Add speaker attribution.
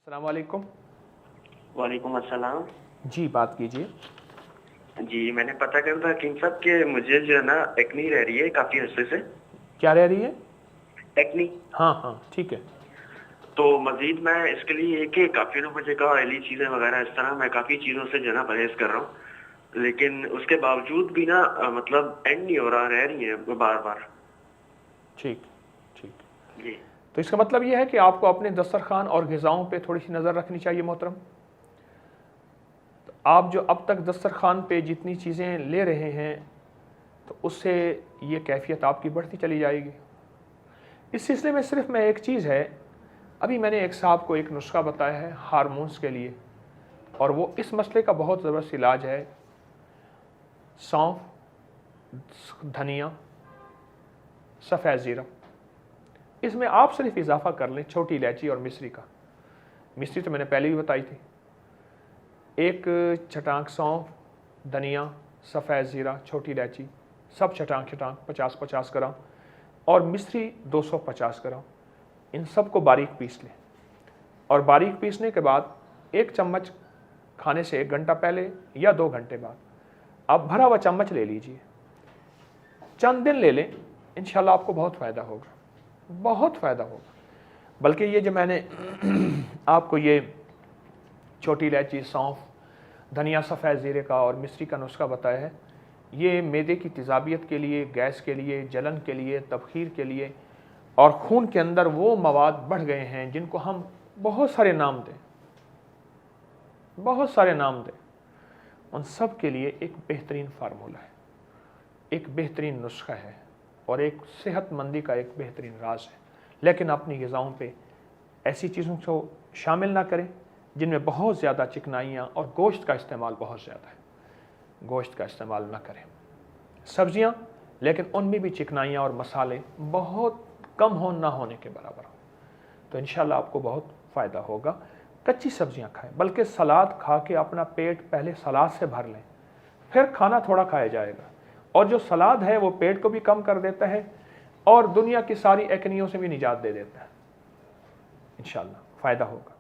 Speaker 1: अस्सलाम वालेकुम।
Speaker 2: वालेकुम अस्सलाम।
Speaker 1: जी, बात कीजिए।
Speaker 2: जी, मैंने पता करा था किंग साहब कि मुझे जो है ना एक्नी रह रही है काफ़ी अरसे से।
Speaker 1: क्या रह रही है?
Speaker 2: एक्नी।
Speaker 1: हाँ हाँ, ठीक है।
Speaker 2: तो मज़ीद मैं इसके लिए ये कि काफ़ी लोग मुझे कहा ऑयली चीज़ें वगैरह इस तरह मैं काफ़ी चीज़ों से जो है ना परहेज़ कर रहा हूँ। लेकिन उसके बावजूद भी ना मतलब एंड नहीं हो रहा, रह रही है बार-बार।
Speaker 1: ठीक, ठीक।
Speaker 2: जी।
Speaker 1: तो इसका मतलब ये है कि आपको अपने दस्तरखान और ग़िज़ाओं पे थोड़ी-सी नज़र रखनी चाहिए मोहतरम। तो आप जो अब तक दस्तरखान पे जितनी चीज़ें ले रहे हैं, तो उससे ये कैफ़ियत आपकी बढ़ती चली जाएगी। इस सिलसिले में सिर्फ़ मैं एक चीज़ है, अभी मैंने एक साहब को एक नुस्ख़ा बताया है हार्मोन्स के लिए, और वो इस मसले का बहुत ज़बरदस्त इलाज है। सौंफ, धनिया, सफ़ेद ज़ीरा, इसमें आप सिर्फ इजाफ़ा कर लें छोटी इलायची और मिश्री का। मिश्री तो मैंने पहले भी बताई थी। एक छटाक सौंफ, धनिया, सफ़ेद ज़ीरा, छोटी इलायची, सब छटाक-छटाक 50-50 ग्राम, और मिश्री 250 ग्राम। इन सब को बारीक पीस लें, और बारीक पीसने के बाद 1 चम्मच खाने से 1 घंटा पहले या 2 घंटे बाद आप भरा हुआ चम्मच ले लीजिए। चंद दिन ले लें, इंशाल्लाह आपको बहुत फ़ायदा होगा, बहुत फ़ायदा होगा। बल्कि ये जो मैंने आपको ये छोटी इलायची, सौंफ, धनिया, सफ़ेद ज़ीरे का और मिश्री का नुस्ख़ा बताया है, ये मैदे की तेज़ाबियत के लिए, गैस के लिए, जलन के लिए, तबख़ीर के लिए, और खून के अंदर वो मवाद बढ़ गए हैं जिनको हम बहुत सारे नाम दें, बहुत सारे नाम दें, उन सब के लिए एक बेहतरीन फार्मूला है, एक बेहतरीन नुस्ख़ा है, और एक सेहतमंदी का एक बेहतरीन राज है। लेकिन अपनी ग़िज़ाओं पे ऐसी चीज़ों को शामिल ना करें जिनमें बहुत ज़्यादा चिकनाइयाँ और गोश्त का इस्तेमाल बहुत ज़्यादा है। गोश्त का इस्तेमाल ना करें। सब्ज़ियाँ, लेकिन उनमें भी चिकनाइयाँ और मसाले बहुत कम हो, ना होने के बराबर हो, तो इंशाल्लाह आपको बहुत फ़ायदा होगा। कच्ची सब्ज़ियाँ खाएँ, बल्कि सलाद खा के अपना पेट पहले सलाद से भर लें, फिर खाना थोड़ा खाया जाएगा। और जो सलाद है वो पेट को भी कम कर देता है और दुनिया की सारी एक्नियों से भी निजात दे देता है। इंशाल्लाह फ़ायदा होगा।